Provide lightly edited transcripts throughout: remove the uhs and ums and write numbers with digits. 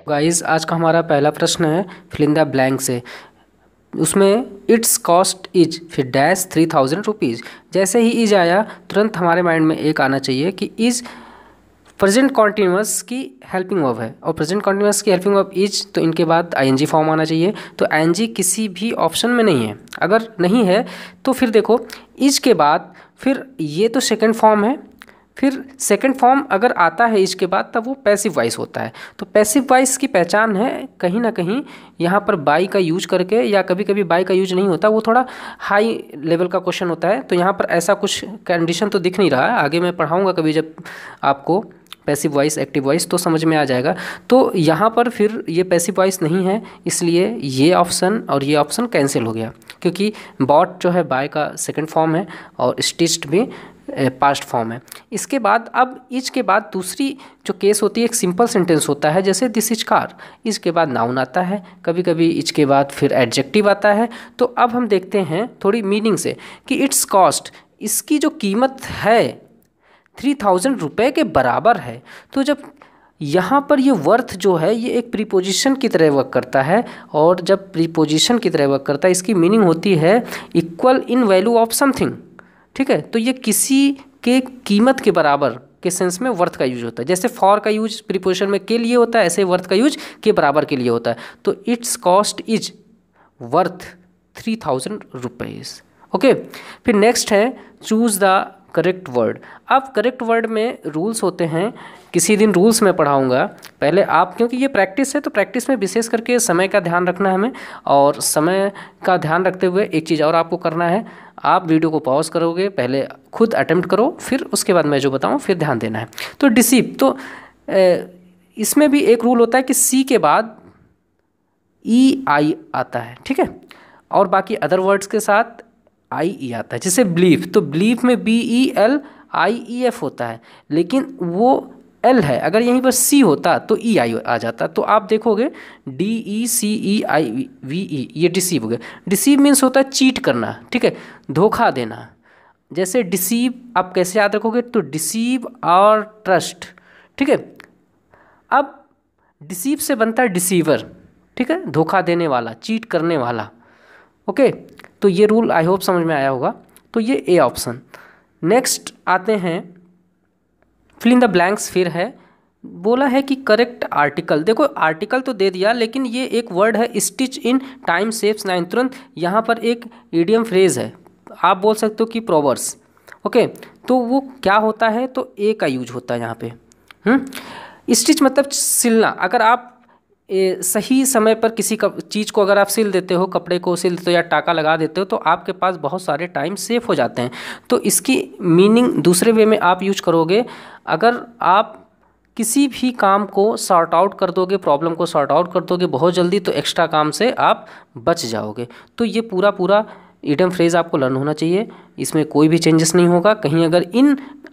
Guys, आज का हमारा पहला प्रश्न है फिल इन द ब्लैंक से। उसमें इट्स कॉस्ट इज फिर डैश 3000 रुपीज़। जैसे ही इज आया तुरंत हमारे माइंड में एक आना चाहिए कि इज प्रेजेंट कॉन्टिन्यूअस की हेल्पिंग वर्ब है, और प्रेजेंट कॉन्टिन्यूअस की हेल्पिंग वर्ब इज, तो इनके बाद आईएनजी फॉर्म आना चाहिए। तो आईएनजी किसी भी ऑप्शन में नहीं है। अगर नहीं है तो फिर देखो इज के बाद फिर ये तो सेकंड फॉर्म है, फिर सेकंड फॉर्म अगर आता है इसके बाद तब वो पैसिव वॉइस होता है। तो पैसिव वॉइस की पहचान है कहीं ना कहीं यहाँ पर बाई का यूज करके, या कभी कभी बाई का यूज नहीं होता, वो थोड़ा हाई लेवल का क्वेश्चन होता है। तो यहाँ पर ऐसा कुछ कंडीशन तो दिख नहीं रहा है, आगे मैं पढ़ाऊँगा कभी जब आपको पैसिव वॉइस एक्टिव वॉइस तो समझ में आ जाएगा। तो यहाँ पर फिर ये पैसिव वॉइस नहीं है, इसलिए ये ऑप्शन और ये ऑप्शन कैंसिल हो गया, क्योंकि बॉट जो है बाय का सेकंड फॉर्म है और स्टिच्ड भी पास्ट फॉर्म है। इसके बाद अब इज के बाद दूसरी जो केस होती है एक सिंपल सेंटेंस होता है, जैसे दिस इज कार। इज के बाद नाउन आता है, कभी कभी इज के बाद फिर एडजेक्टिव आता है। तो अब हम देखते हैं थोड़ी मीनिंग से कि इट्स कॉस्ट, इसकी जो कीमत है 3000 रुपये के बराबर है। तो जब यहाँ पर ये वर्थ जो है ये एक प्रीपोजिशन की तरह वर्क करता है, और जब प्रीपोजिशन की तरह वर्क करता है इसकी मीनिंग होती है equal in value of something. ठीक है, तो ये किसी के कीमत के बराबर के सेंस में वर्थ का यूज होता है। जैसे फॉर का यूज प्रीपोजिशन में के लिए होता है, ऐसे वर्थ का यूज के बराबर के लिए होता है। तो it's cost is worth 3000 rupees. Okay, फिर नेक्स्ट है चूज़ द करेक्ट वर्ड। अब करेक्ट वर्ड में रूल्स होते हैं, किसी दिन रूल्स में पढ़ाऊंगा। पहले आप, क्योंकि ये प्रैक्टिस है तो प्रैक्टिस में विशेष करके समय का ध्यान रखना है हमें, और समय का ध्यान रखते हुए एक चीज़ और आपको करना है, आप वीडियो को पॉज करोगे, पहले खुद अटेम्प्ट करो, फिर उसके बाद मैं जो बताऊँ फिर ध्यान देना है। तो डिसीव, तो इसमें भी एक रूल होता है कि सी के बाद ई आई आता है, ठीक है, और बाकी अदर वर्ड्स के साथ आई ई आता है। जैसे बिलीव, तो बिलीव में B E L I E F होता है, लेकिन वो एल है, अगर यहीं पर सी होता तो ई आई आ जाता। तो आप देखोगे डी ई सी ई आई वी ई, ये डिसीव हो गया। डिसीव मीन्स होता है चीट करना, ठीक है, धोखा देना। जैसे डिसीव आप कैसे याद रखोगे, तो डिसीव और ट्रस्ट, ठीक है। अब डिसीव से बनता है डिसीवर, ठीक है, धोखा देने वाला, चीट करने वाला। ओके, तो ये रूल आई होप समझ में आया होगा। तो ये ए ऑप्शन। नेक्स्ट आते हैं फिल इन द ब्लैंक्स। फिर है, बोला है कि करेक्ट आर्टिकल। देखो आर्टिकल तो दे दिया, लेकिन ये एक वर्ड है stitch in time saves nine. तुरंत यहाँ पर एक इडियम फ्रेज है, आप बोल सकते हो कि प्रोवर्ब्स। ओके, तो वो क्या होता है, तो ए का यूज होता है यहाँ पे। स्टिच मतलब सिलना। अगर आप सही समय पर किसी चीज़ को अगर आप सिल देते हो, कपड़े को सिल देते हो या टाका लगा देते हो, तो आपके पास बहुत सारे टाइम सेव हो जाते हैं। तो इसकी मीनिंग दूसरे वे में आप यूज करोगे, अगर आप किसी भी काम को सॉर्ट आउट कर दोगे, प्रॉब्लम को सॉर्ट आउट कर दोगे बहुत जल्दी, तो एक्स्ट्रा काम से आप बच जाओगे। तो ये पूरा इडियम फ्रेज आपको लर्न होना चाहिए, इसमें कोई भी चेंजेस नहीं होगा। कहीं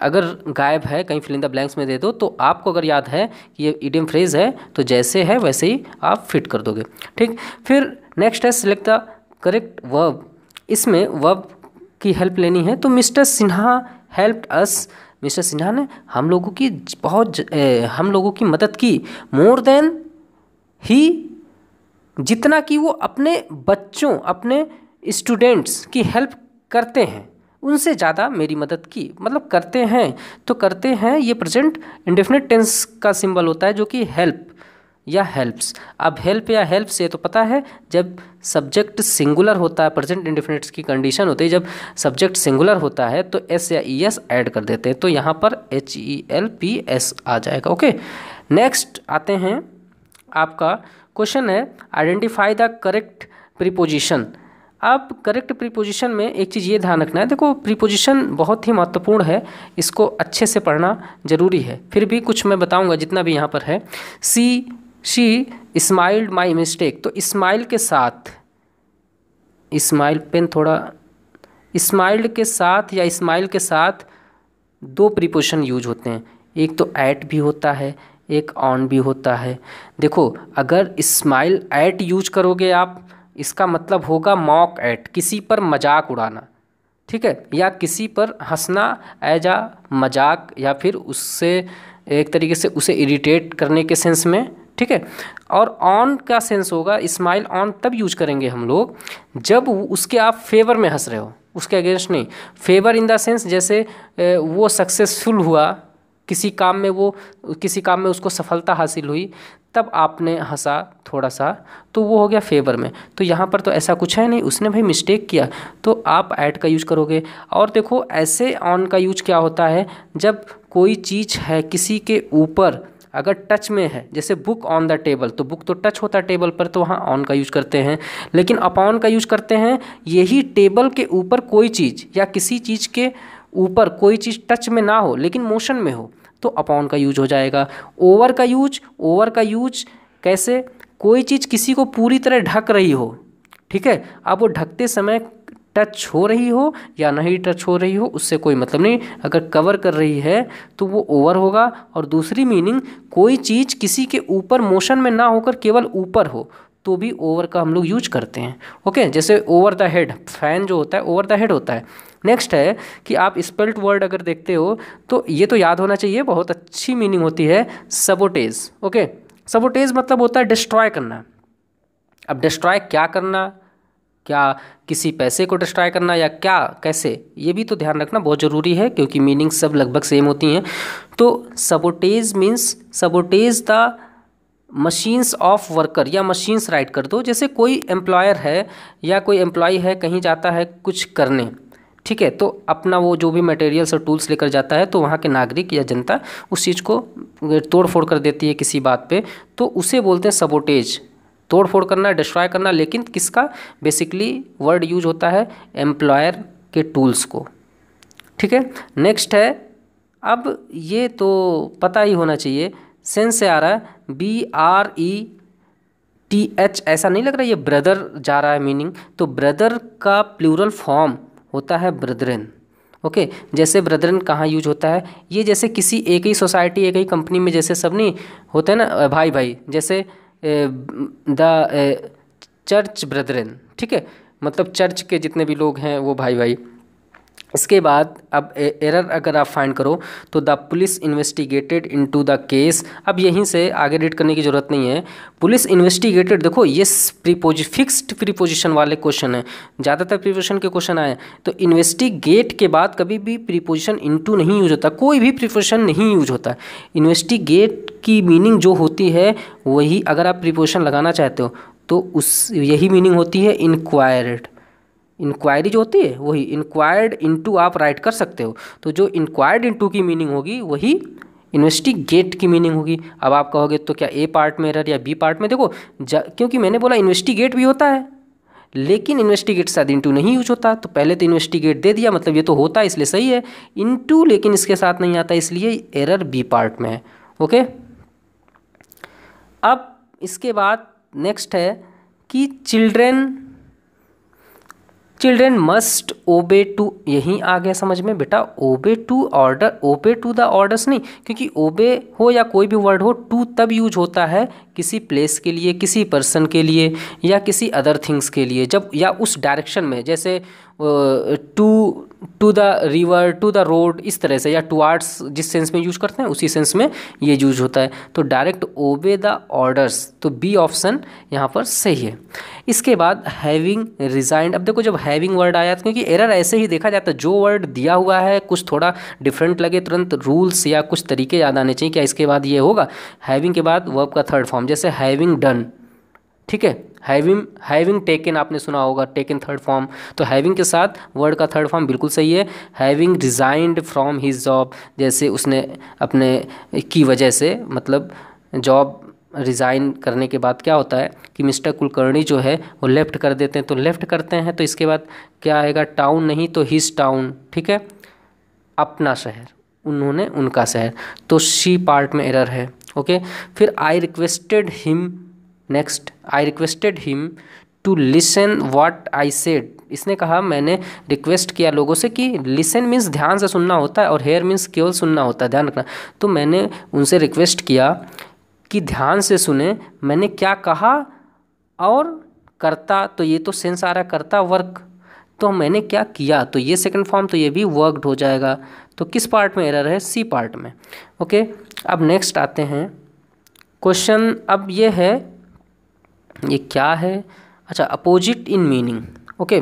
अगर गायब है, कहीं फिल इन द ब्लैंक्स में दे दो, तो आपको अगर याद है कि ये इडियम फ्रेज है तो जैसे है वैसे ही आप फिट कर दोगे, ठीक। फिर नेक्स्ट है सिलेक्ट द करेक्ट वर्ब। इसमें वर्ब की हेल्प लेनी है, तो मिस्टर सिन्हा हेल्प्ड अस। मिस्टर सिन्हा ने हम लोगों की मदद की। मोर देन ही, जितना कि वो अपने बच्चों, अपने स्टूडेंट्स की हेल्प करते हैं, उनसे ज़्यादा मेरी मदद की। मतलब करते हैं, तो करते हैं ये प्रेजेंट इंडेफिनिट टेंस का सिंबल होता है, जो कि हेल्प या हेल्प्स। अब हेल्प या हेल्प से तो पता है, जब सब्जेक्ट सिंगुलर होता है, प्रेजेंट इंडेफिनिट्स की कंडीशन होती है, जब सब्जेक्ट सिंगुलर होता है तो एस या ई एस ऐड कर देते हैं, तो यहाँ पर H E L P S आ जाएगा। ओके, नेक्स्ट आते हैं, आपका क्वेश्चन है आइडेंटिफाई द करेक्ट प्रीपोजिशन। अब करेक्ट प्रीपोजिशन में एक चीज़ ये ध्यान रखना है, देखो प्रीपोजिशन बहुत ही महत्वपूर्ण है, इसको अच्छे से पढ़ना जरूरी है। फिर भी कुछ मैं बताऊंगा जितना भी यहाँ पर है। शी स्माइल्ड माई मिस्टेक, तो स्माइल के साथ, स्माइल पेन थोड़ा, स्माइल्ड के साथ या स्माइल के साथ दो प्रीपोजिशन यूज होते हैं, एक तो एट भी होता है, एक ऑन भी होता है। देखो अगर स्माइल एट यूज करोगे आप, इसका मतलब होगा मॉक एट, किसी पर मजाक उड़ाना, ठीक है, या किसी पर हंसना एज आ मजाक, या फिर उससे एक तरीके से उसे इरिटेट करने के सेंस में, ठीक है। और ऑन का सेंस होगा, स्माइल ऑन तब यूज करेंगे हम लोग जब उसके आप फेवर में हंस रहे हो, उसके अगेंस्ट नहीं। फेवर इन द सेंस जैसे वो सक्सेसफुल हुआ किसी काम में, वो किसी काम में उसको सफलता हासिल हुई, तब आपने हंसा थोड़ा सा, तो वो हो गया फेवर में। तो यहाँ पर तो ऐसा कुछ है नहीं, उसने भाई मिस्टेक किया, तो आप ऐट का यूज करोगे। और देखो ऐसे ऑन का यूज क्या होता है, जब कोई चीज़ है किसी के ऊपर अगर टच में है, जैसे बुक ऑन द टेबल, तो बुक तो टच होता है टेबल पर, तो वहाँ ऑन का यूज करते हैं। लेकिन अपॉन का यूज करते हैं यही टेबल के ऊपर कोई चीज़ या किसी चीज़ के ऊपर कोई चीज़ टच में ना हो लेकिन मोशन में हो, तो अपॉन का यूज हो जाएगा। ओवर का यूज कैसे, कोई चीज़ किसी को पूरी तरह ढक रही हो, ठीक है, अब वो ढकते समय टच हो रही हो या नहीं टच हो रही हो उससे कोई मतलब नहीं, अगर कवर कर रही है तो वो ओवर होगा। और दूसरी मीनिंग, कोई चीज़ किसी के ऊपर मोशन में ना होकर केवल ऊपर हो, तो भी ओवर का हम लोग यूज करते हैं। ओके, जैसे ओवर द हेड, फैन जो होता है ओवर द हेड होता है। नेक्स्ट है कि आप स्पेल्ट वर्ड अगर देखते हो तो ये तो याद होना चाहिए, बहुत अच्छी मीनिंग होती है, सबोटेज। ओके, सबोटेज मतलब होता है डिस्ट्रॉय करना। अब डिस्ट्रॉय क्या करना, क्या किसी पैसे को डिस्ट्रॉय करना या क्या कैसे, ये भी तो ध्यान रखना बहुत ज़रूरी है, क्योंकि मीनिंग सब लगभग सेम होती हैं। तो sabotage means sabotage the machines of worker, या मशीन्स राइट कर दो। जैसे कोई एम्प्लॉयर है या कोई एम्प्लॉय है, कहीं जाता है कुछ करने, ठीक है, तो अपना वो जो भी मटेरियल्स और टूल्स लेकर जाता है, तो वहाँ के नागरिक या जनता उस चीज़ को तोड़ फोड़ कर देती है किसी बात पे, तो उसे बोलते हैं सबोटेज। तोड़ फोड़ करना, डिस्ट्रॉय करना, लेकिन किसका, बेसिकली वर्ड यूज होता है एम्प्लॉयर के टूल्स को, ठीक है। नेक्स्ट है, अब ये तो पता ही होना चाहिए, सेंस से आ रहा है BRETH, ऐसा नहीं लग रहा है ये ब्रदर जा रहा है मीनिंग, तो ब्रदर का प्लूरल फॉर्म होता है ब्रदरन। ओके, जैसे ब्रदरन कहाँ यूज होता है, ये जैसे किसी एक ही सोसाइटी एक ही कंपनी में जैसे सब नहीं होते हैं ना भाई भाई, जैसे द चर्च ब्रदरन, ठीक है, मतलब चर्च के जितने भी लोग हैं वो भाई भाई। इसके बाद अब एरर अगर आप फाइंड करो तो the police investigated into the case. अब यहीं से आगे रीड करने की ज़रूरत नहीं है, पुलिस इन्वेस्टिगेटेड, देखो ये फिक्स्ड प्रीपोजिशन वाले क्वेश्चन है, ज़्यादातर प्रीपोजिशन के क्वेश्चन आए, तो इन्वेस्टिगेट के बाद कभी भी प्रीपोजिशन इनटू नहीं यूज होता, कोई भी प्रीपोजिशन नहीं यूज होता। इन्वेस्टिगेट की मीनिंग जो होती है वही, अगर आप प्रीपोजिशन लगाना चाहते हो तो उस यही मीनिंग होती है इंक्वायर्ड। इंक्वायरी जो होती है वही इंक्वायर्ड इनटू आप राइट कर सकते हो, तो जो इंक्वायर्ड इनटू की मीनिंग होगी वही इन्वेस्टिगेट की मीनिंग होगी। अब आप कहोगे तो क्या ए पार्ट में एरर या बी पार्ट में, देखो क्योंकि मैंने बोला इन्वेस्टिगेट भी होता है लेकिन इन्वेस्टिगेट साथ इनटू नहीं यूज होता, तो पहले तो इन्वेस्टिगेट दे दिया, मतलब ये तो होता है इसलिए सही है। इनटू लेकिन इसके साथ नहीं आता, इसलिए एरर बी पार्ट में है। ओके, अब इसके बाद नेक्स्ट है कि चिल्ड्रेन मस्ट ओबे टू, यहीं आ गया समझ में बेटा, obey to order, obey to the orders नहीं, क्योंकि ओबे हो या कोई भी वर्ड हो, टू तब यूज होता है किसी प्लेस के लिए, किसी पर्सन के लिए या किसी अदर थिंग्स के लिए, जब या उस डायरेक्शन में, जैसे to the river, to the road, इस तरह से, या टुवार्ड्स जिस सेंस में यूज करते हैं उसी सेंस में ये यूज होता है। तो डायरेक्ट ओबे द ऑर्डर्स, तो बी ऑप्शन यहाँ पर सही है। इसके बाद हैविंग रिजाइंड, अब देखो जब हैविंग वर्ड आया तो, क्योंकि एरर ऐसे ही देखा जाता है, जो वर्ड दिया हुआ है कुछ थोड़ा डिफरेंट लगे तुरंत रूल्स या कुछ तरीके याद आने चाहिए, क्या इसके बाद ये होगा। हैविंग के बाद वर्ब का थर्ड फॉर्म, जैसे हैविंग डन, ठीक है, हैविंग टेकन आपने सुना होगा, टेकन थर्ड फॉर्म, तो हैविंग के साथ वर्ड का थर्ड फॉर्म बिल्कुल सही है। Having resigned from his job, जैसे उसने अपने की वजह से, मतलब जॉब रिज़ाइन करने के बाद क्या होता है कि मिस्टर कुलकर्णी जो है वो लेफ़्ट कर देते हैं, तो लेफ़्ट करते हैं तो इसके बाद क्या आएगा, टाउन नहीं तो हिज टाउन, ठीक है, अपना शहर, उन्होंने उनका शहर, तो शी पार्ट में एरर है। ओके, फिर I requested him, next I requested him to listen what I said, इसने कहा मैंने रिक्वेस्ट किया लोगों से कि लिसन मीन्स ध्यान से सुनना होता है और हेयर मीन्स केवल सुनना होता है, ध्यान रखना, तो मैंने उनसे रिक्वेस्ट किया कि ध्यान से सुने मैंने क्या कहा, और करता, तो ये तो सेंस आ रहा है करता वर्क, तो मैंने क्या किया, तो ये सेकंड फॉर्म, तो ये भी वर्कड हो जाएगा। तो किस पार्ट में एरर है, सी पार्ट में। ओके, अब नेक्स्ट आते हैं क्वेश्चन। अब ये है, ये क्या है, अच्छा, opposite in meaning. Okay,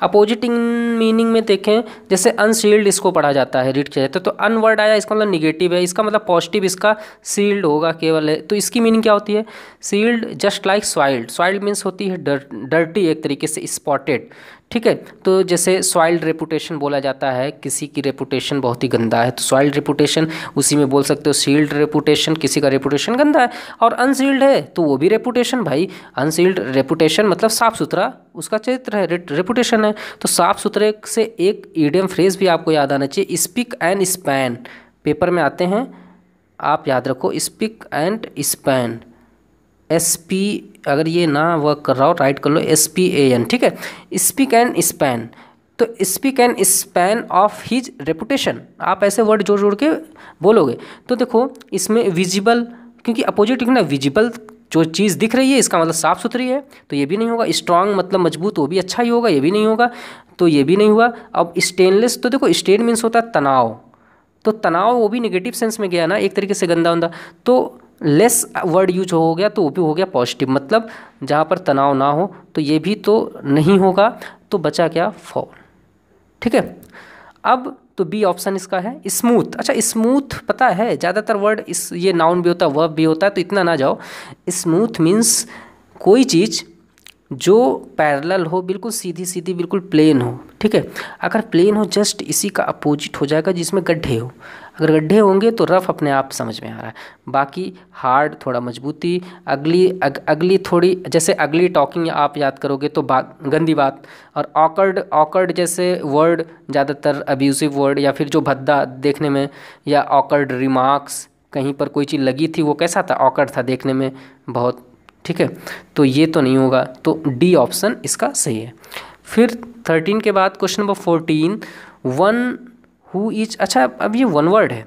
opposite in meaning में देखें, जैसे अनसील्ड इसको पढ़ा जाता है, रीड किया जाता है, तो अन वर्ड आया, इसका मतलब निगेटिव है, इसका मतलब पॉजिटिव, इसका सील्ड होगा केवल है। तो इसकी मीनिंग क्या होती है, sealed just like soiled. Soiled means होती है डर्टी, एक तरीके से स्पॉटेड, ठीक है। तो जैसे सॉइल्ड रेपुटेशन बोला जाता है, किसी की रेपुटेशन बहुत ही गंदा है, तो सॉइल्ड रेपुटेशन, उसी में बोल सकते हो सील्ड रेपुटेशन, किसी का रेपुटेशन गंदा है। और अनसील्ड है तो वो भी रेपुटेशन, भाई अनसील्ड रेपुटेशन मतलब साफ सुथरा उसका चरित्र है, रेपुटेशन है। तो साफ सुथरे से एक ईडियम फ्रेज भी आपको याद आना चाहिए, स्पिक एंड स्पैन। पेपर में आते हैं, आप याद रखो, स्पिक एंड स्पैन, SP, अगर ये ना वर्क कर रहा हो राइट कर लो SPAN, ठीक है, स्पीक एंड स्पैन। तो speak and span of his reputation, आप ऐसे वर्ड जोड़ जोड़ के बोलोगे। तो देखो इसमें विजिबल, क्योंकि अपोजिट लिखना, विजिबल जो चीज़ दिख रही है इसका मतलब साफ़ सुथरी है, तो ये भी नहीं होगा। स्ट्रांग मतलब मजबूत, वो भी अच्छा ही होगा, ये भी नहीं होगा, तो ये भी नहीं हुआ। अब स्टेनलेस, तो देखो स्टेन मीन्स होता है तनाव, तो तनाव वो भी नेगेटिव सेंस में गया ना, एक तरीके से गंदा उंदा। तो लेस वर्ड यूज हो गया, तो वो भी हो गया पॉजिटिव, मतलब जहाँ पर तनाव ना हो, तो ये भी तो नहीं होगा। तो बचा क्या, फॉल, ठीक है। अब तो बी ऑप्शन इसका है स्मूथ। अच्छा, स्मूथ पता है ज़्यादातर वर्ड इस, ये नाउन भी होता है, वर्ब भी होता है, तो इतना ना जाओ। स्मूथ मीन्स कोई चीज़ जो पैरेलल हो, बिल्कुल सीधी सीधी, बिल्कुल प्लेन हो, ठीक है। अगर प्लेन हो, जस्ट इसी का अपोजिट हो जाएगा जिसमें गड्ढे हो। अगर गड्ढे होंगे तो रफ अपने आप समझ में आ रहा है, बाकी हार्ड थोड़ा मजबूती, अगली थोड़ी, जैसे अगली टॉकिंग आप याद करोगे तो गंदी बात। और ऑकर्ड जैसे वर्ड ज़्यादातर अब्यूसिव वर्ड, या फिर जो भद्दा देखने में, या ऑकर्ड रिमार्क्स, कहीं पर कोई चीज़ लगी थी वो कैसा था, ऑकर्ड था देखने में बहुत, ठीक है। तो ये तो नहीं होगा, तो डी ऑप्शन इसका सही है। फिर 13 के बाद question number 14, one who is, अच्छा अब ये वन वर्ड है,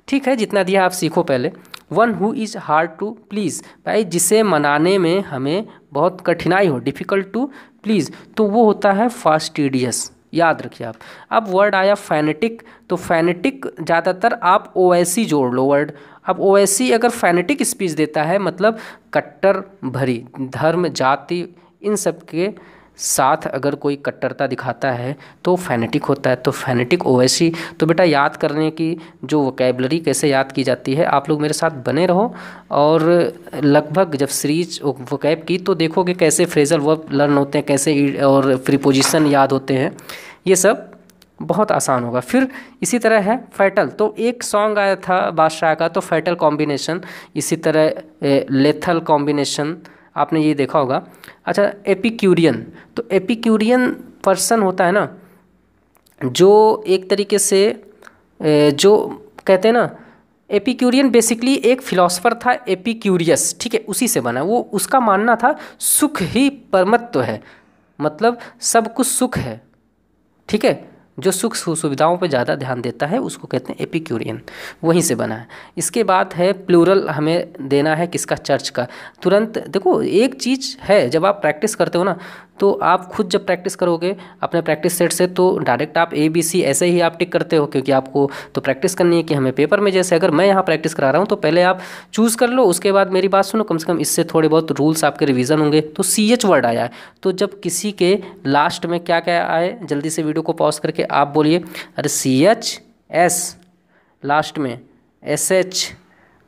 ठीक है, जितना दिया आप सीखो पहले। One who is hard to please, भाई जिसे मनाने में हमें बहुत कठिनाई हो, डिफ़िकल्ट टू प्लीज़, तो वो होता है फास्टिडियस, याद रखिए आप। अब वर्ड आया फैनेटिक, तो फैनेटिक ज़्यादातर आप OSC जोड़ लो वर्ड। अब OSC अगर फैनेटिक स्पीच देता है, मतलब कट्टर भरी, धर्म जाति इन सब के साथ अगर कोई कट्टरता दिखाता है तो फैनेटिक होता है, तो फैनेटिक OSC। तो बेटा याद करने की जो वोकैबलरी कैसे याद की जाती है, आप लोग मेरे साथ बने रहो, और लगभग जब सीरीज वोकैब की तो देखोगे कैसे फ्रेजल वर्ब लर्न होते हैं, कैसे और प्रीपोजिशन याद होते हैं, ये सब बहुत आसान होगा। फिर इसी तरह है फैटल, तो एक सॉन्ग आया था बादशाह का, तो फैटल कॉम्बिनेशन, इसी तरह लेथल कॉम्बिनेशन आपने ये देखा होगा। अच्छा, एपिक्यूरियन, तो एपिक्यूरियन पर्सन होता है ना, जो एक तरीके से जो कहते हैं ना, एपिक्यूरियन बेसिकली एक फिलोसफर था, एपिक्यूरियस, ठीक है, उसी से बना। वो उसका मानना था सुख ही परमत्व है, मतलब सब कुछ सुख है, ठीक है, जो सुख सुविधाओं पे ज़्यादा ध्यान देता है उसको कहते हैं एपिक्यूरियन, वहीं से बना है। इसके बाद है प्लूरल, हमें देना है किसका, चर्च का। तुरंत देखो एक चीज़ है, जब आप प्रैक्टिस करते हो ना, तो आप खुद जब प्रैक्टिस करोगे अपने प्रैक्टिस सेट से, तो डायरेक्ट आप ABC ऐसे ही आप टिक करते हो, क्योंकि आपको तो प्रैक्टिस करनी है कि हमें पेपर में, जैसे अगर मैं यहाँ प्रैक्टिस करा रहा हूँ तो पहले आप चूज़ कर लो, उसके बाद मेरी बात सुनो, कम से कम इससे थोड़े बहुत रूल्स आपके रिवीजन होंगे। तो CH वर्ड आया है, तो जब किसी के लास्ट में क्या क्या आए, जल्दी से वीडियो को पॉज करके आप बोलिए, अरे CHS लास्ट में, SH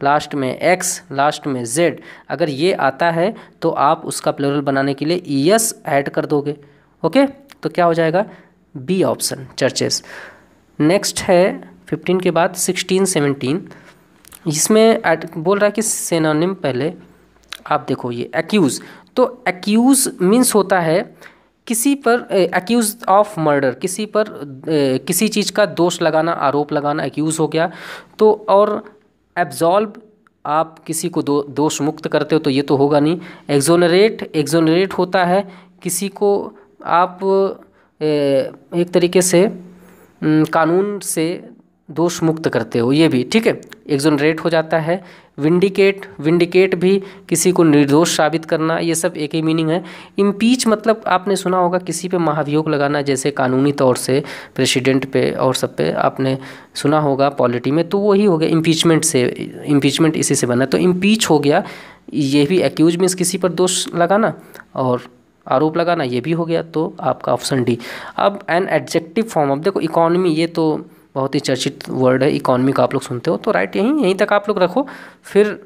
लास्ट में, X लास्ट में, Z, अगर ये आता है तो आप उसका प्लूरल बनाने के लिए ES ऐड कर दोगे। ओके, तो क्या हो जाएगा, बी ऑप्शन, चर्चेस। नेक्स्ट है 15 के बाद 16 17, इसमें बोल रहा है कि सिनोनिम, पहले आप देखो ये एक्यूज़, तो एक्यूज़ मीन्स होता है किसी पर, एक्यूज ऑफ मर्डर, किसी पर किसी चीज़ का दोष लगाना, आरोप लगाना, एक्यूज़ हो गया। तो और एब्जॉल्व, आप किसी को दोष मुक्त करते हो, तो ये तो होगा नहीं। एक्सोनरेट होता है किसी को आप एक तरीके से कानून से दोष मुक्त करते हो, ये भी ठीक है। एक्सोनरेट हो जाता है। विंडिकेट, विंडिकेट भी किसी को निर्दोष साबित करना, ये सब एक ही मीनिंग है। इम्पीच मतलब आपने सुना होगा किसी पे महाभियोग लगाना, जैसे कानूनी तौर से प्रेसिडेंट पे और सब पे आपने सुना होगा पॉलिटी में, तो वही हो गया इम्पीचमेंट से, इम्पीचमेंट इसी से बना, तो इम्पीच हो गया। ये भी एक्यूज मीन्स किसी पर दोष लगाना और आरोप लगाना, ये भी हो गया। तो आपका ऑप्शन डी। अब एन एडजेक्टिव फॉर्म, अब देखो इकोनॉमी, ये तो बहुत ही चर्चित वर्ड है, इकोनॉमी का आप लोग सुनते हो, तो राइट यहीं तक आप लोग रखो। फिर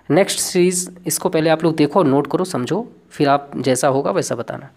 नेक्स्ट सीरीज़, इसको पहले आप लोग देखो, नोट करो, समझो, फिर आप जैसा होगा वैसा बताना।